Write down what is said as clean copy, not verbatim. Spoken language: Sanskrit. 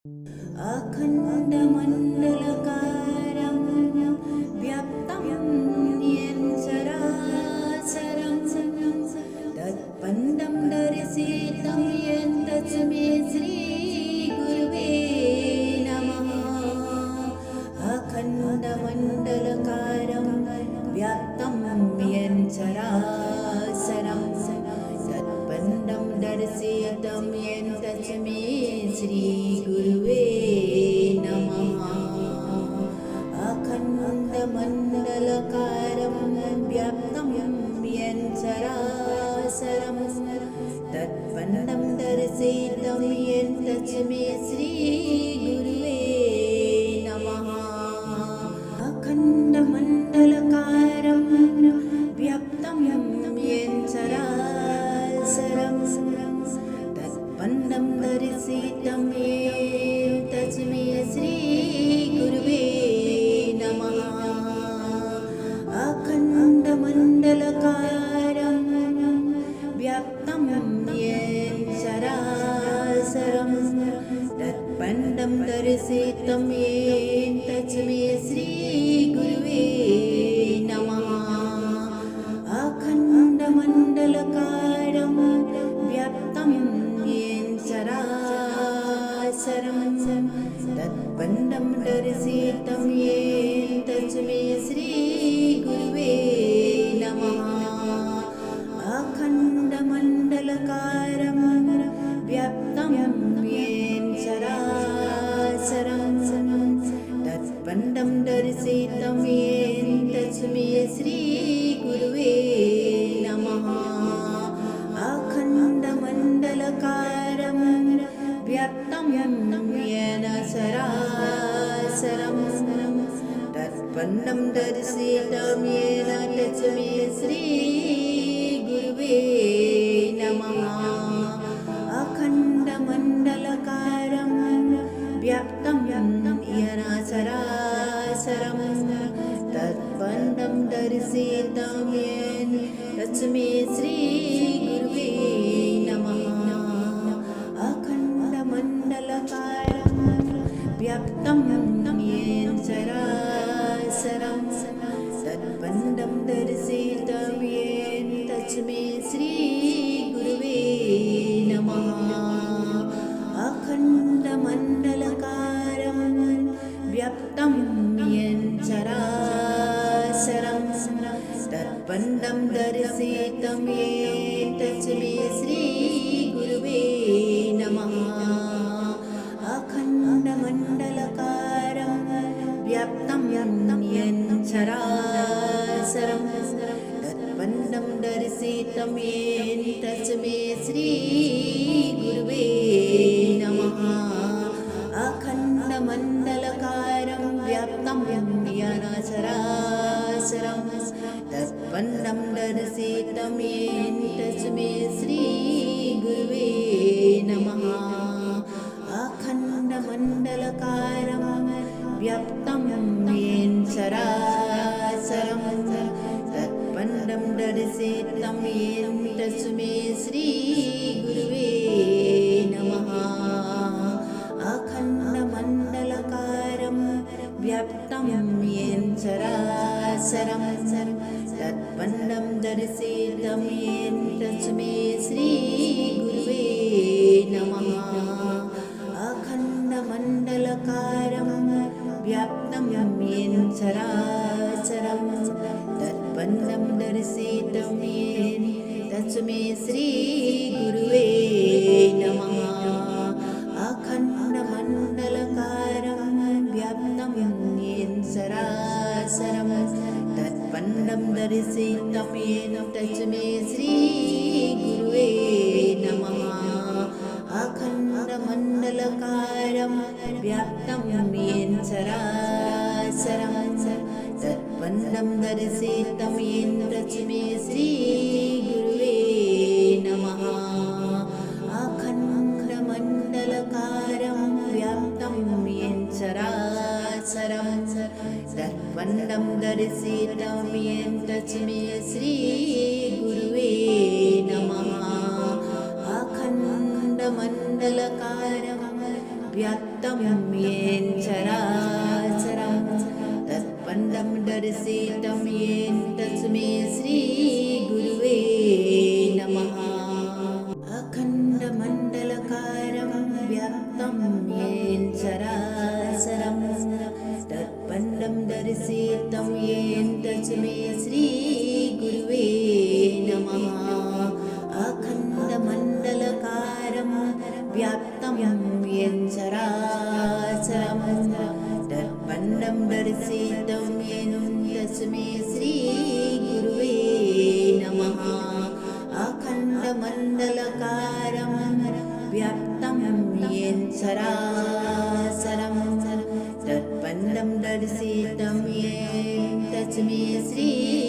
अखण्डमण्डलकारं व्याप्तं येन चराचरं तत्पदं दर्शितं येन तस्मै श्रीगुरुवे नमः। अखण्डमण्डलकारं व्याप्तं येन चराचरं तत्पदं दर्शितं येन तस्मै श्रीगुरुवे नमः। अखण्डमण्डलकारं व्याप्तं येन चराचरं तत्पदं दर्शितं येन तस्मै श्रीगुरुवे नमः। अखण्डमण्डलकारं व्याप्तं येन चराचरं तत्पदं दर्शितं येन तस्मै श्रीगुरुवे नमः। अखण्डमण्डलकारं व्याप्तं येन चराचरं तत्पदं दर्शितं येन तस्मै श्रीगुरुवे नमः। अखण्डमण्डलकारं व्याप्तं येन चराचरं तत्पदं दर्शितं येन तस्मै श्रीगुरुवे नमः। अखण्डमण्डलकारं व्याप्तं येन चराचरं तत्पदं दर्शितं येन तस्मै श्रीगुरुवे नमः। अखण्डमण्डलकारं व्याप्तं येन चराचरं तत्पदं दर्शितं येन तस्मै श्रीगुरुवे नमः। अखण्डमण्डलकारं व्याप्तं येन चराचरं तत्पदं दर्शितं येन तस्मै श्रीगुरुवे नमः। अखण्डमण्डलकारं व्याप्तं येन चराचरं तत्पदं दर्शितं येन तस्मै श्रीगुरुवे नमः। अखण्डमण्डलकारं व्याप्तं येन चराचरं तत्पदं दर्शितं येन तस्मै श्रीगुरुवे नमः। अखण्डमण्डलकारं व्याप्तं येन चराचरं तत्पदं दर्शितं येन तस्मै श्रीगुरुवे नमः। अखण्डमण्डलकारं व्याप्तं येन चराचरं तत्पदं दर्शितं येन तस्मै श्रीगुरुवे नमः। अखण्डमण्डलकारं व्याप्तं येन चराचरं तत्पदं दर्शितं येन तस्मै श्रीगुरुवे नमः। अखण्डमण्डलकारं व्याप्तं येन चराचरं तत्पदं दर्शितं येन तस्मै श्रीगुरुवे नमः। अखण्डमण्डलकारं व्याप्तं येन चराचरं तत्पदं दर्शितं येन तस्मै श्रीगुरुवे नमः। अखण्डमण्डलकारं व्याप्तं येन चराचरं तत्पदं दर्शितं येन तस्मै श्रीगुरुवे नमः। अखण्डमण्डलकारं व्याप्तं येन चराचरं तत्पदं दर्शितं येन तस्मै श्रीगुरुवे नमः। अखण्डमण्डलकारं व्याप्तं येन चराचरं तत्पदं दर्शितं येन तस्मै श्रीगुरुवे नमः। अखण्डमण्डलकारं व्याप्तं येन चराचरं तत्पदं दर्शितं येन तस्मै श्रीगुरुवे नमः अखण्डमण्डलकारं व्याप्तं येन चराचरं तत्पदं दर्शितं येन तस्मै श्रीगुरुवे नमः अखण्डमण्डलकारं व्याप्तं येन चराचरं तत्पदं दर्शितं येन तस्मै श्रीगुरुवे नमः अखण्डमण्डलकारं व्याप्तं येन चराचरं तत्पदं दर्शितं येन तस्मै श्री